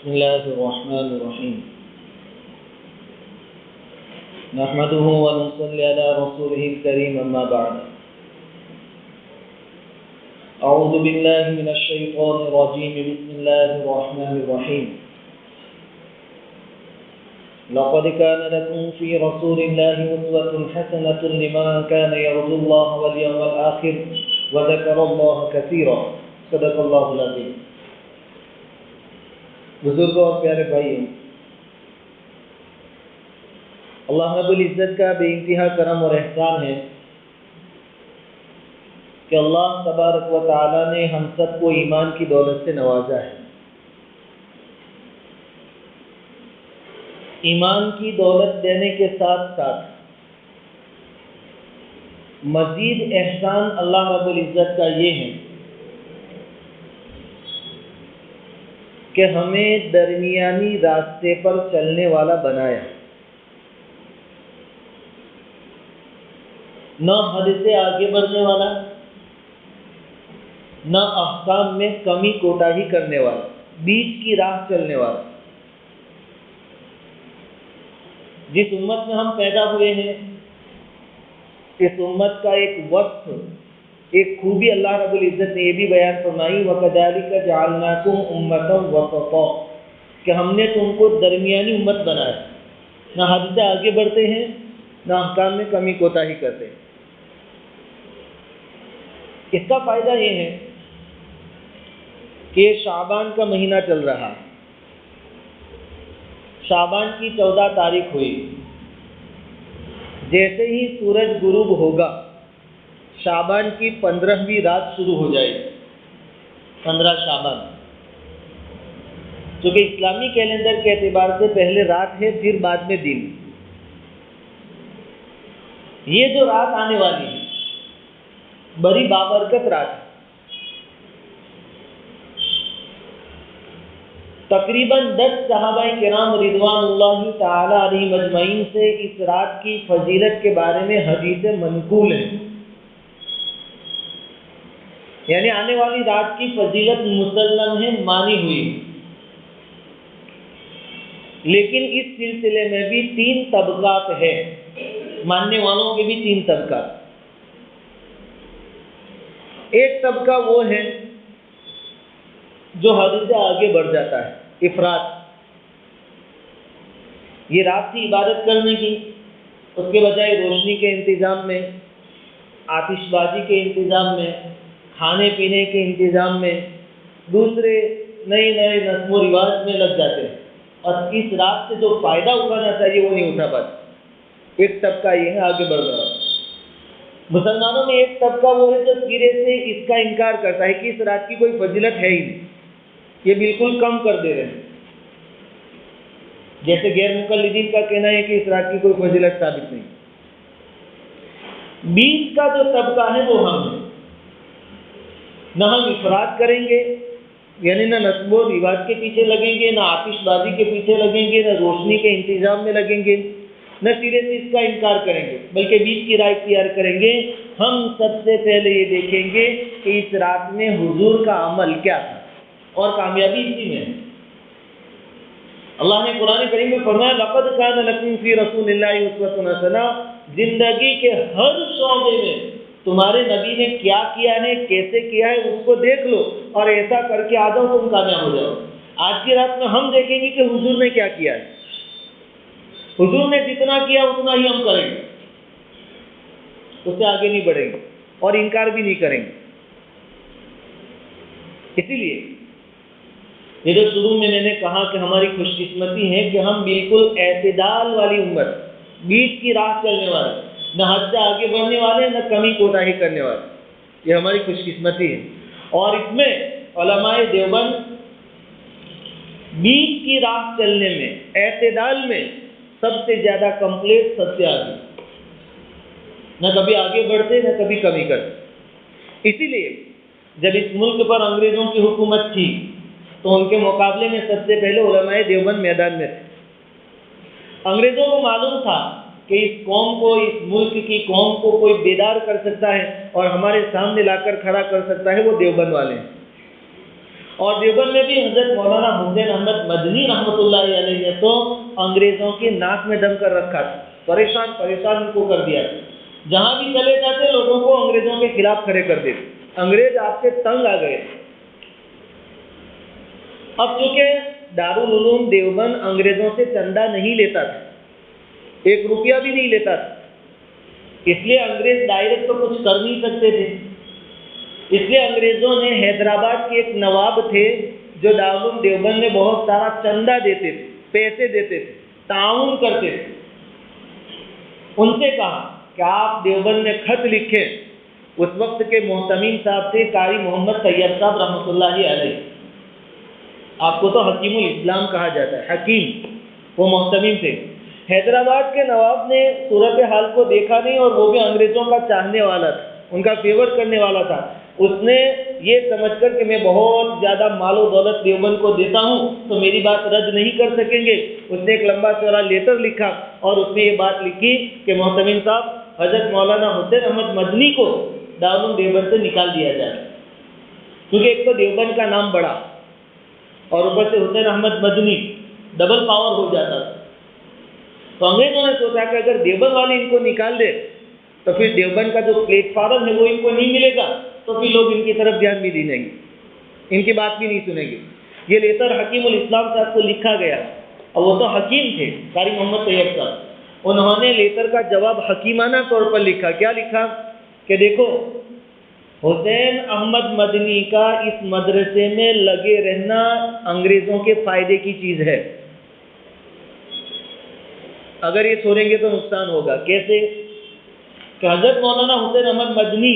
بسم الله الرحمن الرحيم نحمده ونصلي على رسوله الكريم أما بعد أعوذ بالله من الشيطان الرجيم بسم الله الرحمن الرحيم لقد كان لكم في رسول الله أسوة حسنة لمن كان يرجو الله واليوم الآخر وذكر الله كثيرا صدق الله العظيم. بزرگوں اور پیارے بھائیوں، اللہ رب العزت کا بے انتہا کرم اور احسان ہے کہ اللہ تبارک و تعالی نے ہم سب کو ایمان کی دولت سے نوازا ہے. ایمان کی دولت دینے کے ساتھ ساتھ مزید احسان اللہ رب العزت کا یہ ہے کہ ہمیں درمیانی راستے پر چلنے والا بنایا، نہ حد سے آگے بڑھنے والا، نہ احکام میں کمی کوتاہی کرنے والا، بیچ کی راہ چلنے والا. جس امت میں ہم پیدا ہوئے ہیں، اس امت کا ایک وصف، ایک خوبی اللہ رب العزت نے یہ بھی بیان فرمائی وَكَذَلِكَ جَعَلْنَاكُمْ أُمَّةً وَسَطًا، کہ ہم نے تم کو درمیانی امت بنایا، نہ حد سے آگے بڑھتے ہیں نہ احکام میں کمی کوتاہی کرتے ہیں. اس کا فائدہ یہ ہے کہ شعبان کا مہینہ چل رہا ہے. شعبان کی 14 تاریخ ہوئی. جیسے ہی سورج غروب ہوگا شعبان کی 15ویں رات شروع ہو جائے گی. 15 شعبان، چونکہ اسلامی کیلنڈر کے اعتبار سے پہلے رات ہے، پھر بعد میں دن. یہ جو رات آنے والی ہے بڑی بابرکت رات ہے. تقریباً 10 صحابہ کرام رضوان اللہ تعالی علیہم اجمعین سے اس رات کی فضیلت کے بارے میں حدیث منقول ہیں، یعنی آنے والی رات کی فضیلت مسلم ہے، مانی ہوئی. لیکن اس سلسلے میں بھی 3 طبقات ہیں، ماننے والوں کے بھی 3 طبقات. ایک طبقہ وہ ہے جو حد سے آگے بڑھ جاتا ہے، افراط. یہ رات کی عبادت کرنے کی، اس کے بجائے روشنی کے انتظام میں، آتش بازی کے انتظام میں، کھانے پینے کے انتظام میں، دوسرے نئے رسم و رواج میں لگ جاتے ہیں، اور اس رات سے جو فائدہ اٹھانا چاہیے وہ نہیں اٹھا پاتے. ایک طبقہ یہ ہے آگے بڑھ رہا ہے. مسلمانوں میں ایک طبقہ وہ ہے جو سرے سے اس کا انکار کرتا ہے کہ اس رات کی کوئی فضیلت ہے ہی نہیں، یہ بالکل کم کر دے رہے ہیں. جیسے غیر مقلدین کا کہنا ہے کہ اس رات کی کوئی فضیلت ثابت نہیں. بیچ کا جو طبقہ ہے وہ ہم ہیں. نہ ہم افراط کریں گے، یعنی نہ نسب و رواج کے پیچھے لگیں گے، نہ آتش بازی کے پیچھے لگیں گے، نہ روشنی کے انتظام میں لگیں گے، نہ سرے سے اس کا انکار کریں گے، بلکہ بیچ کی رائے اختیار کریں گے. ہم سب سے پہلے یہ دیکھیں گے کہ اس رات میں حضور کا عمل کیا تھا، اور کامیابی اسی میں ہے. اللہ نے قرآن کریم میں فرمایا لَقَدْ كَانَ لَكُمْ فِي رَسُولِ اللَّهِ أُسْوَةٌ حَسَنَةٌ، زندگی کے ہر شعبے میں تمہارے نبی نے کیا کیا ہے، کیسے کیا ہے، اس کو دیکھ لو اور ایسا کر کے آ جاؤ، تم کامیاب ہو جاؤ. آج کی رات میں ہم دیکھیں گے کہ حضور نے کیا کیا ہے. حضور نے جتنا کیا اتنا ہی ہم کریں گے، اس سے آگے نہیں بڑھیں گے اور انکار بھی نہیں کریں گے. اسی لیے یہ جو شروع میں نے کہا کہ ہماری خوش قسمتی ہے کہ ہم بالکل اعتدال والی امت، بیچ کی راہ چلنے والے، نہ حد سے آگے بڑھنے والے نہ کمی کوتاہی کرنے والے. یہ ہماری خوش قسمتی ہے. اور اس میں علماء دیوبند بیچ کی راہ چلنے میں، اعتدال میں سب سے زیادہ کمپلیٹ، سب سے آگے، نہ کبھی آگے بڑھتے نہ کبھی کمی کرتے. اسی لیے جب اس ملک پر انگریزوں کی حکومت تھی تو ان کے مقابلے میں سب سے پہلے علماء دیوبند میدان میں تھے. انگریزوں کو معلوم تھا کہ اس قوم کو، اس ملک کی قوم کو کوئی بیدار کر سکتا ہے اور ہمارے سامنے لا کر کھڑا کر سکتا ہے، وہ دیوبند والے ہیں. اور دیوبند میں بھی حضرت مولانا حسین احمد مدنی رحمۃ اللہ علیہ نے تو انگریزوں کی ناک میں دم کر رکھا تھا، پریشان ان کو کر دیا تھا۔ جہاں بھی چلے جاتے لوگوں کو انگریزوں کے خلاف کھڑے کر دیتے، انگریز آپ سے تنگ آ گئے۔ اب چونکہ دارالعلوم دیوبند انگریزوں سے چندہ نہیں لیتا تھا، 1 روپیہ بھی نہیں لیتا تھا، اس لیے انگریز ڈائریکٹ تو کچھ کر نہیں سکتے تھے۔ اس لیے انگریزوں نے حیدرآباد کے ایک نواب تھے جو دارالعلوم دیوبند میں بہت سارا چندہ دیتے تھے، پیسے دیتے تھے، تعاون کرتے تھے، ان سے کہا کہ آپ دیوبند میں خط لکھیں۔ اس وقت کے محتمین صاحب تھے قاری محمد طیب صاحب رحمۃ اللہ علیہ، آپ کو تو حکیم الاسلام کہا جاتا ہے، حکیم، وہ محتمین تھے۔ حیدرآباد کے نواب نے صورتحال کو دیکھا نہیں، اور وہ بھی انگریزوں کا چاہنے والا تھا، ان کا فیور کرنے والا تھا۔ اس نے یہ سمجھ کر کہ میں بہت زیادہ مال و دولت دیوبند کو دیتا ہوں تو میری بات رد نہیں کر سکیں گے، اس نے ایک لمبا چوڑا لیٹر لکھا اور اس میں یہ بات لکھی کہ محتمین صاحب، حضرت مولانا حسین احمد مدنی کو دارالعلوم دیوبند سے نکال دیا جائے، کیونکہ ایک تو دیوبند کا نام بڑا اور اوپر سے حسین احمد مدنی، ڈبل پاور ہو جاتا تھا۔ تو انگریزوں نے سوچا کہ اگر دیوبند والے ان کو نکال دے تو پھر دیوبند کا جو پلیٹ فارم ہے وہ ان کو نہیں ملے گا، تو پھر لوگ ان کی طرف دھیان بھی نہیں دیں گے، ان کی بات بھی نہیں سنیں گے۔ یہ لیٹر حکیم الاسلام صاحب کو لکھا گیا، اور وہ تو حکیم تھے قاری محمد طیب صاحب، انہوں نے لیٹر کا جواب حکیمانہ طور پر لکھا۔ کیا لکھا کہ دیکھو، حسین احمد مدنی کا اس مدرسے میں لگے رہنا انگریزوں کے فائدے کی چیز ہے، اگر یہ چھوڑیں گے تو نقصان ہوگا۔ کیسے کہ حضرت مولانا حسین احمد مدنی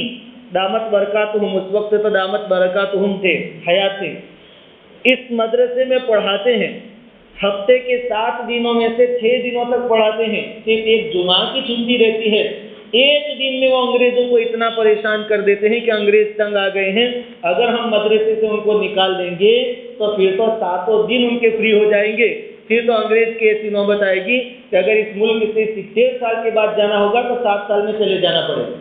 دامت برکاتہم، اس وقت تو دامت برکاتہم تھے، حیات تھے، اس مدرسے میں پڑھاتے ہیں، ہفتے کے 7 دنوں میں سے 6 دنوں تک پڑھاتے ہیں، صرف ایک جمعہ کی چھٹی رہتی ہے۔ ایک دن میں وہ انگریزوں کو اتنا پریشان کر دیتے ہیں کہ انگریز تنگ آ گئے ہیں، اگر ہم مدرسے سے ان کو نکال دیں گے تو پھر تو 7 دن ان کے فری ہو جائیں گے، پھر تو انگریز کی ایسی نوبت آئے گی کہ اگر اس ملک سے 70 سال کے بعد جانا ہوگا تو 7 سال میں چلے جانا پڑے گا،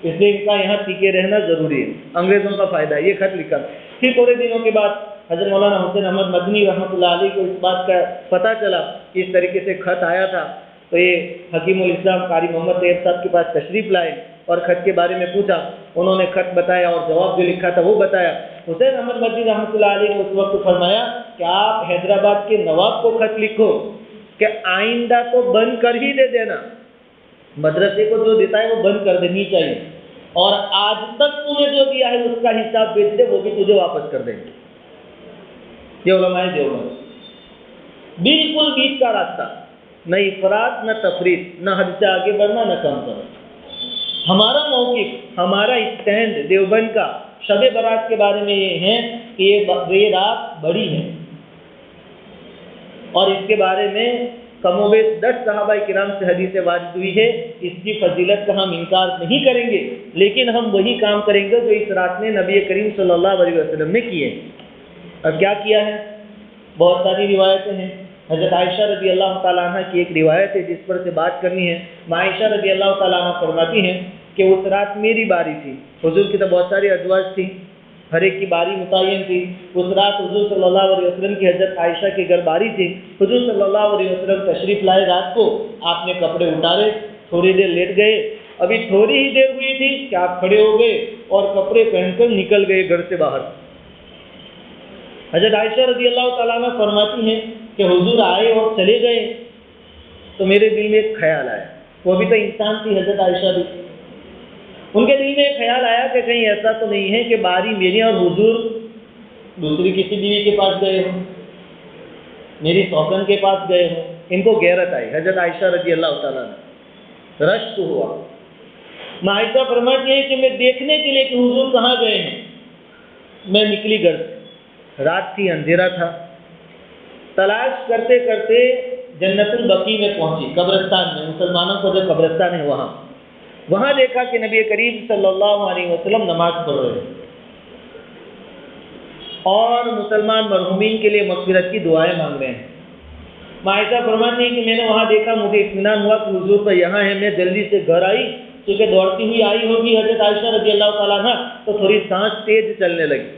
اس لیے ان کا یہاں ٹکے رہنا ضروری ہے، انگریزوں کا فائدہ ہے۔ یہ خط لکھا۔ پھر تھوڑے دنوں کے بعد حضرت مولانا حسین احمد مدنی رحمۃ اللہ علیہ کو اس بات کا پتہ چلا کہ اس طریقے سے خط آیا تھا، تو یہ حکیم الاسلام قاری محمد طیب صاحب کے پاس تشریف لائے اور خط کے بارے میں پوچھا، انہوں نے خط بتایا اور جواب جو لکھا تھا وہ بتایا۔ حسین احمد مدنی رحمۃ اللہ علیہ نے اس وقت فرمایا کہ آپ حیدرآباد کے نواب کو خط لکھو کہ آئندہ تو بند کر ہی دے دینا، مدرسے کو جو دیتا ہے وہ بند کر دینی چاہیے، اور آج تک تمہیں جو دیا ہے اس کا حساب بھیج دے، وہ بھی تجھے واپس کر دیں گے۔ یہ علماء دیوبند، بالکل بیچ کا راستہ، نہ افراط نہ تفریط، نہ حد سے آگے بڑھنا نہ کم کرنا۔ ہمارا موقف، ہمارا اسٹینڈ دیوبند کا شب برات کے بارے میں یہ ہے کہ یہ رات بڑی ہے، اور اس کے بارے میں کم و بیش 10 صحابہ کرام سے حدیث وارد ہوئی ہے، اس کی فضیلت کا ہم انکار نہیں کریں گے، لیکن ہم وہی کام کریں گے جو اس رات میں نبی کریم صلی اللہ علیہ وسلم نے کیے۔ اب کیا کیا ہے؟ بہت ساری روایتیں ہیں۔ حضرت عائشہ رضی اللہ تعالیٰ عنہ کی ایک روایت ہے جس پر سے بات کرنی ہے۔ عائشہ رضی اللہ تعالیٰ عنہ فرماتی ہیں کہ اس رات میری باری تھی، حضور کی تو بہت ساری ازواج تھی، ہر ایک کی باری متعین تھی، اس رات حضور صلی اللہ علیہ وسلم کی حضرت عائشہ کی گھر باری تھی۔ حضور صلی اللہ علیہ وسلم تشریف لائے، رات کو آپ نے کپڑے اتارے، تھوڑی دیر لیٹ گئے، ابھی تھوڑی ہی دیر ہوئی تھی کہ آپ کھڑے ہو گئے اور کپڑے پہن کر نکل گئے گھر سے باہر۔ حضرت عائشہ رضی اللہ تعالیٰ عنہ فرماتی ہیں کہ حضور آئے اور چلے گئے تو میرے دل میں ایک خیال آیا، وہ بھی تو انسان تھی حضرت عائشہ بھی، ان کے دل میں ایک خیال آیا کہ کہیں ایسا تو نہیں ہے کہ باری میری اور حضور دوسری کسی بیوی کے پاس گئے ہوں، میری سوکن کے پاس گئے ہوں۔ ان کو غیرت آئی، حضرت عائشہ رضی اللہ تعالیٰ عنہ، رشک ہوا۔ عائشہ فرماتی ہے کہ میں دیکھنے کے لیے کہ حضور کہاں گئے ہیں، میں نکلی گھر سے، رات تھی، اندھیرا تھا، تلاش کرتے کرتے جنت البقیع میں پہنچی، قبرستان میں، مسلمانوں کو جو قبرستان ہے وہاں دیکھا کہ نبی کریم صلی اللہ علیہ وسلم نماز پڑھ رہے ہیں اور مسلمان مرحومین کے لیے مغفرت کی دعائیں مانگ رہے ہیں۔ عائشہ فرماتی ہے کہ میں نے وہاں دیکھا، مجھے اطمینان ہوا کہ حضور تو یہاں ہے، میں جلدی سے گھر آئی، کیونکہ دوڑتی ہوئی آئی ہوگی حضرت عائشہ رضی اللہ تعالیٰ عنہ، تو تھوڑی سانس تیز چلنے لگی،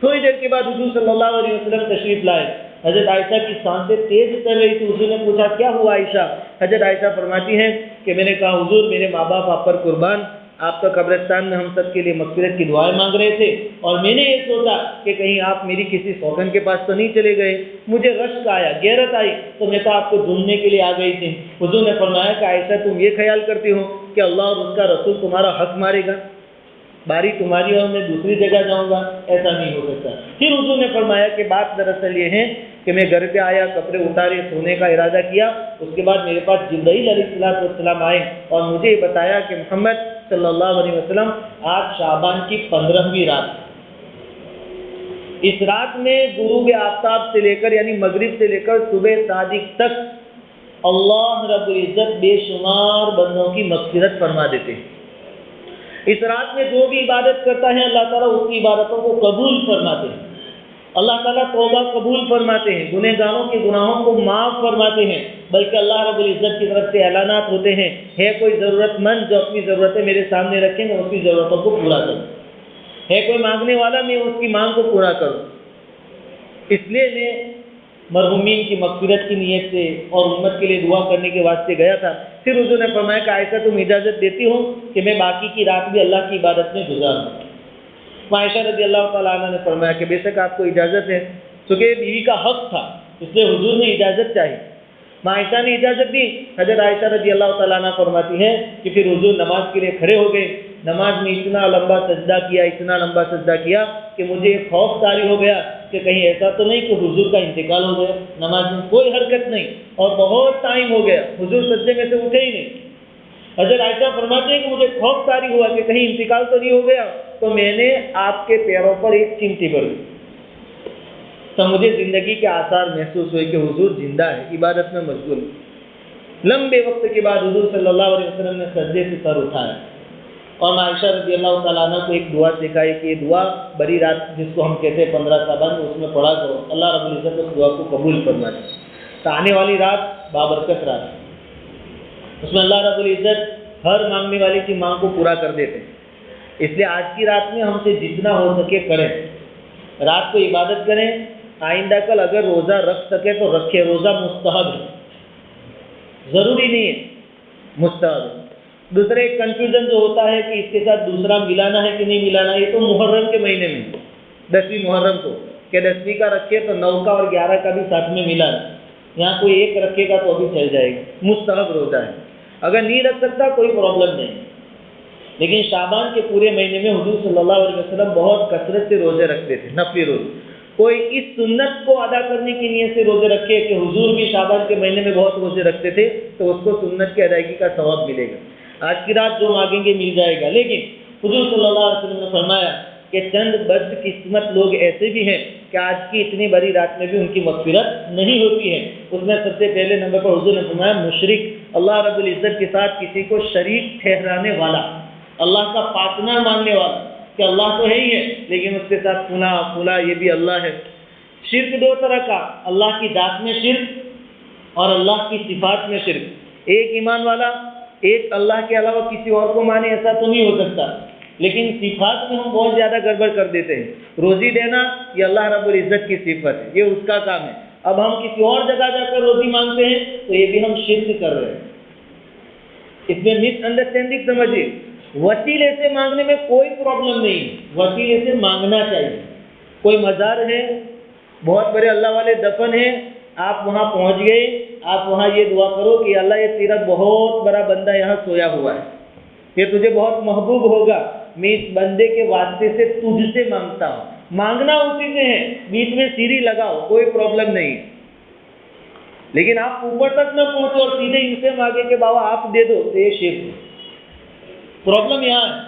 تھوڑی دیر کے بعد حضور صلی اللہ علیہ وسلم تشریف لائے. حضرت عائشہ کی سانسیں تیز چل رہی تھی. حضور نے پوچھا کیا ہوا عائشہ؟ حضرت عائشہ فرماتی ہیں کہ میں نے کہا حضور میرے ماں باپ آپ پر قربان، آپ کا قبرستان میں ہم سب کے لیے مغفرت کی دعائیں مانگ رہے تھے، اور میں نے یہ سوچا کہ کہیں آپ میری کسی سوگن کے پاس تو نہیں چلے گئے. مجھے رشک آیا، غیرت آئی، تو میں تو آپ کو ڈھونڈنے کے لیے آ گئی تھی. حضور نے فرمایا کہ عائشہ تم یہ خیال کرتی ہو کہ اللہ اور اس کا رسول تمہارا حق مارے گا، باری تمہاری اور میں دوسری جگہ جاؤں گا؟ ایسا نہیں ہو سکتا. پھر حضور نے فرمایا کہ بات دراصل یہ ہے کہ میں گھر پہ آیا، کپڑے اتارے، سونے کا ارادہ کیا. اس کے بعد میرے پاس جبرائیل علیہ السلام آئے اور مجھے یہ بتایا کہ محمد صلی اللہ علیہ وسلم آج شعبان کی 15ویں رات، اس رات میں غروب آفتاب سے لے کر یعنی مغرب سے لے کر صبح صادق تک اللہ رب العزت بے شمار بندوں کی مغفرت فرما دیتے ہیں. اس رات میں جو بھی عبادت کرتا ہے اللہ تعالیٰ اس کی عبادتوں کو قبول فرماتے ہیں. اللہ تعالیٰ توبہ قبول فرماتے ہیں، گنہگاروں کے گناہوں کو معاف فرماتے ہیں. بلکہ اللہ رب العزت کی طرف سے اعلانات ہوتے ہیں، ہے کوئی ضرورت مند جو اپنی ضرورتیں میرے سامنے رکھیں میں اس کی ضرورتوں کو پورا کروں، ہے کوئی مانگنے والا میں اس کی مانگ کو پورا کروں. اس لیے میں مرحومین کی مغفرت کی نیت سے اور امت کے لیے دعا کرنے کے واسطے گیا تھا. پھر حضور نے فرمایا کہ عائشہ تم اجازت دیتی ہو کہ میں باقی کی رات بھی اللہ کی عبادت میں گزاروں؟ عائشہ رضی اللہ تعالیٰ عنہ نے فرمایا کہ بے شک آپ کو اجازت ہے، چونکہ بیوی کا حق تھا اس لیے حضور نے اجازت چاہی. عائشہ نے اجازت دی. حضرت عائشہ رضی اللہ تعالیٰ عنہ فرماتی ہیں کہ پھر حضور نماز کے لیے کھڑے ہو گئے. نماز میں اتنا لمبا سجدہ کیا، اتنا لمبا سجدہ کیا کہ مجھے خوف طاری ہو گیا کہ کہیں ایسا تو نہیں کہ حضور کا انتقال ہو گیا. نماز میں کوئی حرکت نہیں اور بہت ٹائم ہو گیا، حضور سجدے میں سے اٹھے ہی نہیں. حضرت عائشہ فرماتے ہیں کہ مجھے خوف طاری ہوا کہ کہیں انتقال تو نہیں ہو گیا، تو میں نے آپ کے پیروں پر ایک چمٹی بھر دی تو مجھے زندگی کے آثار محسوس ہوئے کہ حضور زندہ ہے، عبادت میں مشغول. لمبے وقت کے بعد حضور صلی اللہ علیہ وسلم نے سجدے سے سر اٹھایا اور عائشہ رضی اللہ تعالیٰ عنہ کو ایک دعا سکھائی کہ یہ دعا بڑی رات جس کو ہم کہتے ہیں 15 شعبان اس میں پڑھا کرو، اللہ رب العزت اس دعا کو قبول فرمائے. تو آنے والی رات بابرکت رات، اس میں اللہ رب العزت ہر مانگنے والے کی مانگ کو پورا کر دیتے ہیں. اس لیے آج کی رات میں ہم سے جتنا ہو سکے کریں، رات کو عبادت کریں. آئندہ کل اگر روزہ رکھ سکے تو رکھے. روزہ مستحب ہے، ضروری نہیں ہے، مستحب ہے. دوسرا ایک کنفیوژن جو ہوتا ہے کہ اس کے ساتھ دوسرا ملانا ہے کہ نہیں ملانا، یہ تو محرم کے مہینے میں 10ویں محرم کو کہ 10ویں کا رکھے تو 9 کا اور 11 کا بھی ساتھ میں ملا. یہاں کوئی ایک رکھے گا تو ابھی چل جائے گا. مستحب روزہ ہے، اگر نہیں رکھ سکتا کوئی پرابلم نہیں. لیکن شعبان کے پورے مہینے میں حضور صلی اللہ علیہ وسلم بہت کثرت سے روزے رکھتے تھے، نفلی روزے. کوئی اس سنت کو ادا کرنے کی نیت سے روزے رکھے کہ حضور بھی شعبان کے مہینے میں بہت روزے رکھتے تھے تو اس کو سنت کی ادائیگی کا ثواب ملے گا. آج کی رات جو مانگیں گے مل جائے گا. لیکن حضور صلی اللہ علیہ وسلم نے فرمایا کہ چند بد قسمت لوگ ایسے بھی ہیں کہ آج کی اتنی بڑی رات میں بھی ان کی مغفرت نہیں ہوتی ہے. اس میں سب سے پہلے نمبر پر حضور نے فرمایا مشرک، اللہ رب العزت کے ساتھ کسی کو شریک ٹھہرانے والا، اللہ کا پارٹنر ماننے والا کہ اللہ تو ہے ہی ہے لیکن اس کے ساتھ فلاں یہ بھی اللہ ہے. شرک 2 طرح کا، اللہ کی ذات میں شرک اور اللہ کی صفات میں شرک. ایک ایمان والا ایک اللہ کے علاوہ کسی اور کو مانے، ایسا تو نہیں ہو سکتا. لیکن صفات میں ہم بہت زیادہ گڑبڑ کر دیتے ہیں. روزی دینا یہ اللہ رب العزت کی صفت ہے، یہ اس کا کام ہے. اب ہم کسی اور جگہ جا کر روزی مانگتے ہیں تو یہ بھی ہم شرک کر رہے ہیں. اس میں مس انڈرسٹینڈنگ سمجھیے. وسیلے سے مانگنے میں کوئی پرابلم نہیں، وسیلے سے مانگنا چاہیے. کوئی مزار ہے، بہت بڑے اللہ والے دفن ہیں، آپ وہاں پہنچ گئے، آپ وہاں یہ دعا کرو کہ اللہ یہ تیرا بہت بڑا بندہ یہاں سویا ہوا ہے، یہ تجھے بہت محبوب ہوگا، میں اس بندے کے واسطے سے تجھ سے مانگتا ہوں. مانگنا اسی سے ہے، بیچ میں سیڑھی لگاؤ کوئی پرابلم نہیں. لیکن آپ اوپر تک نہ پہنچو اور سیدھے ان سے مانگے کہ بابا آپ دے دو تو یہ شرک. پرابلم یہاں ہے.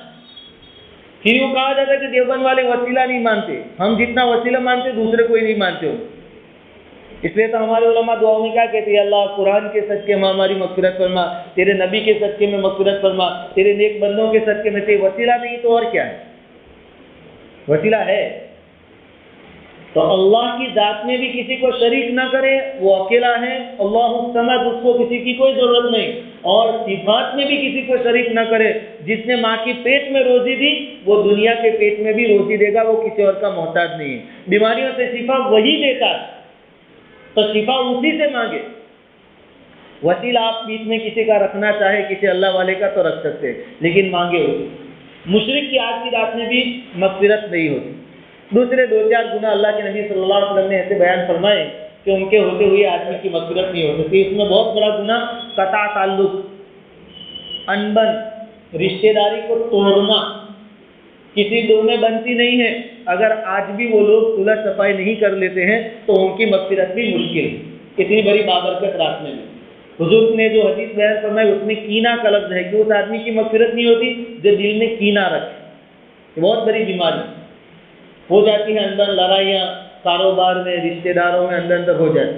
پھر یوں کہا جاتا ہے کہ دیوبند والے وسیلہ نہیں مانتے، ہم جتنا وسیلہ مانتے دوسرے کوئی نہیں مانتے ہو. اس لیے تو ہمارے علماء دعاؤں میں کیا کہتے ہیں، اللہ قرآن کے صدقے میں ہماری مغفرت فرما، تیرے نبی کے صدقے میں مغفرت فرما، تیرے نیک بندوں کے صدقے میں. سے وسیلہ نہیں تو اور کیا ہے؟ وسیلہ ہے تو اللہ کی ذات میں بھی کسی کو شریک نہ کرے، وہ اکیلا ہے. اللہ الصمد، اس کو کسی کی کوئی ضرورت نہیں. اور صفات میں بھی کسی کو شریک نہ کرے. جس نے ماں کی پیٹ میں روزی دی وہ دنیا کے پیٹ میں بھی روزی دے گا, وہ کسی اور کا محتاج نہیں ہے. بیماریوں سے شفا وہی دیتا ہے تو شفا اسی سے مانگے. وسیلہ آپ بیچ میں کسی کا رکھنا چاہے, کسی اللہ والے کا, تو رکھ سکتے ہیں, لیکن مانگے ہوتی. مشرک کی آج کی رات میں بھی مغفرت نہیں ہوتی. دوسرے 2-4 گناہ اللہ کے نبی صلی اللہ علیہ وسلم نے ایسے بیان فرمائے کہ ان کے ہوتے ہوئے آدمی کی مغفرت نہیں ہو سکتی. اس میں بہت بڑا گناہ قطع تعلق, انبن, رشتہ داری کو توڑنا. کسی دو میں بنتی نہیں ہے. اگر آج بھی وہ لوگ صلح صفائی نہیں کر لیتے ہیں تو ان کی مغفرت بھی مشکل ہے. اتنی بڑی بابرکت رات میں بھی. حضور نے جو حدیث بیان فرمائی اس میں کینہ کا لفظ ہے کہ اس آدمی کی مغفرت نہیں ہوتی جو دل میں کینہ رکھے. بہت بڑی بیماری ہو جاتی ہے. اندر لڑائیاں کاروبار میں, رشتہ داروں میں اندر ہو جاتی.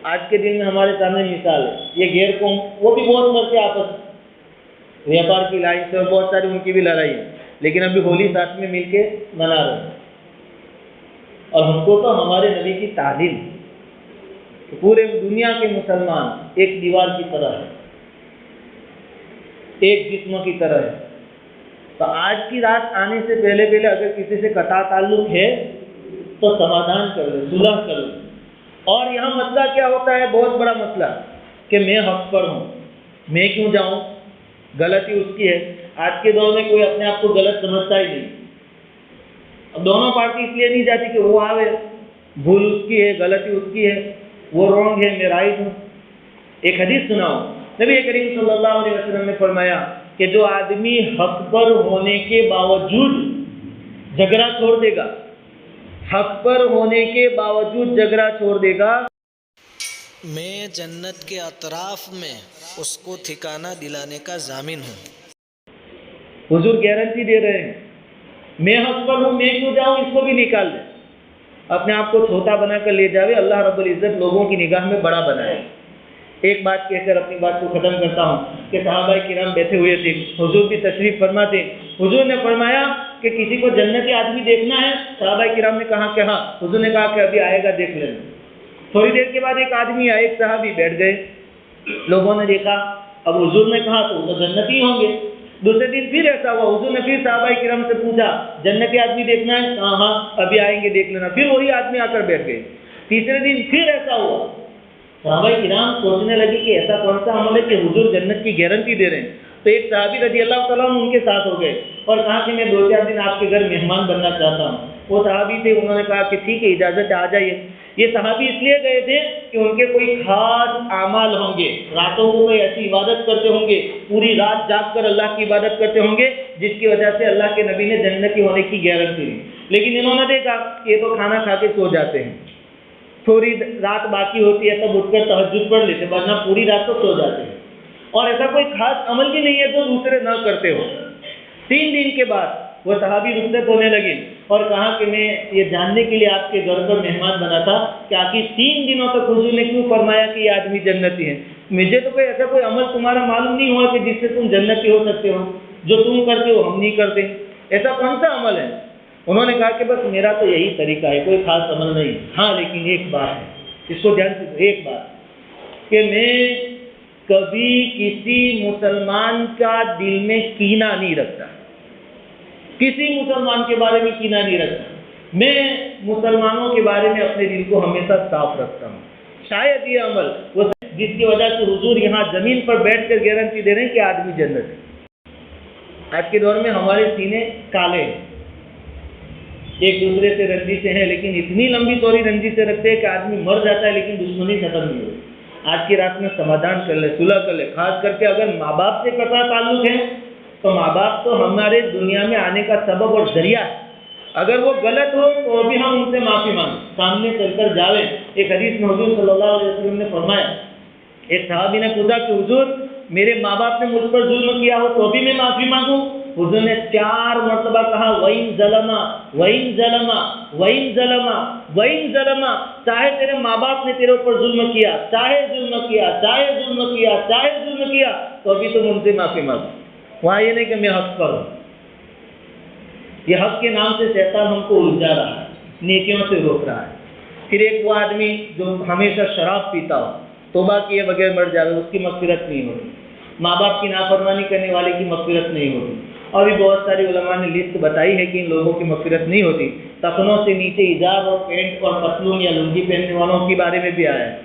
آج کے دن میں ہمارے سامنے مثال ہے, یہ غیر قوم وہ بھی بہت لڑتے آپس ویاپار کی لائن سے, اور بہت ساری ان کی بھی لڑائی ہے, لیکن ابھی ہولی ساتھ میں مل کے منا رہے ہیں. اور ہم کو تو ہمارے نبی کی تعلیم کہ پورے دنیا کے مسلمان ایک دیوار کی طرح ہے, ایک جسم کی طرح ہے. تو آج کی رات آنے سے پہلے اگر کسی سے قطع تعلق ہے تو سمادھان کر لے, صلح کر لے. اور یہاں مسئلہ کیا ہوتا ہے, بہت بڑا مسئلہ کہ میں حق پر ہوں, میں کیوں جاؤں, غلطی اس کی ہے. آج کے دور میں کوئی اپنے آپ کو غلط سمجھتا ہی نہیں. اب دونوں پارٹی اس لیے نہیں جاتی کہ وہ آوے, بھول اس کی ہے, غلطی اس کی ہے, وہ رونگ ہے, میں رائٹ ہوں. ایک حدیث سناؤ, نبی کریم صلی اللہ علیہ وسلم نے فرمایا کہ جو آدمی حق پر ہونے کے باوجود جھگڑا چھوڑ دے گا, حق پر ہونے کے باوجود جھگڑا چھوڑ دے گا, میں جنت کے اطراف میں اس کو ٹھکانہ دلانے کا ضامن ہوں. حضور گارنٹی دے رہے ہیں, میں حق پر ہوں, میں کیوں جاؤں, اس کو بھی نکال دے. اپنے آپ کو چھوٹا بنا کر لے جاوے, اللہ رب العزت لوگوں کی نگاہ میں بڑا بنائے. ایک بات کہہ کر اپنی بات کو ختم کرتا ہوں کہ صحابہ کرام بیٹھے ہوئے تھے, حضور بھی تشریف فرما تھے. حضور نے فرمایا کہ کسی کو جنتی آدمی دیکھنا ہے. صحابہ کرام نے کہا کہ ہاں. حضور نے کہا کہ ابھی آئے گا, دیکھ لینا. تھوڑی دیر کے بعد ایک آدمی آئے, ایک صحابی بیٹھ گئے. لوگوں نے دیکھا, اب حضور نے کہا تو وہ جنتی ہوں گے. دوسرے دن پھر ایسا ہوا, حضور نے پھر صحابہ کرام سے پوچھا جنتی آدمی دیکھنا ہے, کہا ہاں ابھی آئیں گے, دیکھ لینا. پھر وہی آدمی آ کر بیٹھ گئے. تیسرے دن پھر ایسا ہوا. صحابہ کرام سوچنے لگے کہ ایسا کون سا عمل ہے کہ حضور جنت کی گارنٹی دے رہے ہیں. تو ایک صحابی رضی اللہ تعالیٰ عنہ ان کے ساتھ ہو گئے اور کہا کہ میں 2-4 دن آپ کے گھر مہمان بننا چاہتا ہوں. وہ صحابی تھے, انہوں نے کہا کہ ٹھیک ہے, اجازت ہے, آ جائیے. یہ صحابی اس لیے گئے تھے کہ ان کے کوئی خاص اعمال ہوں گے, راتوں کو کوئی ایسی عبادت کرتے ہوں گے, پوری رات جاگ کر اللہ کی عبادت کرتے ہوں گے جس کی وجہ سے اللہ کے نبی نے جنتی ہونے کی گارنٹی دی. لیکن انہوں نے دیکھا کہ یہ تو کھانا کھا کے سو جاتے ہیں, تھوڑی رات باقی ہوتی ہے تب اٹھ کر تہجد پڑھ لیتے, ورنہ پوری رات تو سو جاتے ہیں, اور ایسا کوئی خاص عمل بھی نہیں ہے جو دوسرے نہ کرتے ہو. 3 دن کے بعد وہ صحابی رخصت ہونے لگے اور کہا کہ میں یہ جاننے کے لیے آپ کے گھر پر مہمان بنا تھا کہ آخر 3 دنوں تک حضور نے کیوں فرمایا کہ یہ آدمی جنتی ہے. مجھے تو کوئی ایسا کوئی عمل تمہارا معلوم نہیں ہوا کہ جس سے تم جنتی ہو سکتے ہو. جو تم کرتے ہو ہم نہیں کرتے. ایسا کون سا عمل ہے؟ انہوں نے کہا کہ بس میرا تو یہی طریقہ ہے, کوئی خاص عمل نہیں. ہاں لیکن ایک بات ہے, اس کو دھیان سے, ایک بات کہ میں کبھی کسی مسلمان کا دل میں کینہ نہیں رکھتا, کسی مسلمان کے بارے میں کینہ نہیں رکھتا. میں مسلمانوں کے بارے میں اپنے دل کو ہمیشہ صاف رکھتا ہوں. شاید یہ عمل وہ جس کی وجہ سے حضور یہاں زمین پر بیٹھ کر گارنٹی دے رہے ہیں کہ آدمی جنت ہے. آج کے دور میں ہمارے سینے کالے ہیں, ایک دوسرے سے رنجی سے ہیں, لیکن اتنی لمبی چوڑی رنجی سے رکھتے ہیں کہ آدمی مر جاتا ہے لیکن دشمنی ختم نہیں ہوتی. آج کی رات میں سمادھان کر لے, صلح کر لے. خاص کر کے اگر ماں باپ سے قطع تعلق ہے تو ماں باپ تو ہمارے دنیا میں آنے کا سبب اور ذریعہ ہے. اگر وہ غلط ہو تو بھی ہم ان سے معافی مانگیں, سامنے چل کر جاویں. ایک حدیث میں حضور صلی اللہ علیہ وسلم نے فرمایا, ایک صحابی نے پوچھا کہ حضور میرے ماں باپ نے مجھ پر ظلم کیا ہو تو بھی میں معافی مانگوں؟ حضور نے 4 مرتبہ کہا وَإِن ظَلَمَ وَإِن ظَلَمَ وَإِن ظَلَمَ وَإِن ظَلَمَ. چاہے تیرے ماں باپ نے تیرے اوپر ظلم کیا, چاہے ظلم کیا, چاہے ظلم کیا, چاہے ظلم کیا, تو ابھی تم ان سے معافی مانگو. وہاں یہ نہیں کہ میں حق پر ہوں. یہ حق کے نام سے شیطان ہم کو الجھا رہا ہے, نیکیوں سے روک رہا ہے. پھر ایک وہ آدمی جو ہمیشہ شراب پیتا ہو, توبہ کیے بغیر مر جائے اس کی مغفرت نہیں ہوتی، ماں باپ کی نافرمانی کرنے والے کی مغفرت نہیں ہوتی، اور بھی بہت ساری علماء نے لسٹ بتائی ہے کہ ان لوگوں کی مغفرت نہیں ہوتی۔ ٹخنوں سے نیچے حجاب اور پینٹ اور پتلون یا لنگی پہننے والوں کے بارے میں بھی آیا ہے۔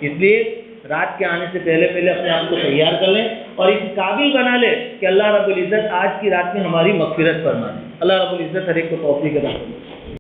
اس لیے رات کے آنے سے پہلے اپنے آپ کو تیار کر لیں اور اس قابل بنا لیں کہ اللہ رب العزت آج کی رات میں ہماری مغفرت فرمائے۔ اللہ رب العزت ہر ایک کو توفیق عطا فرمائے۔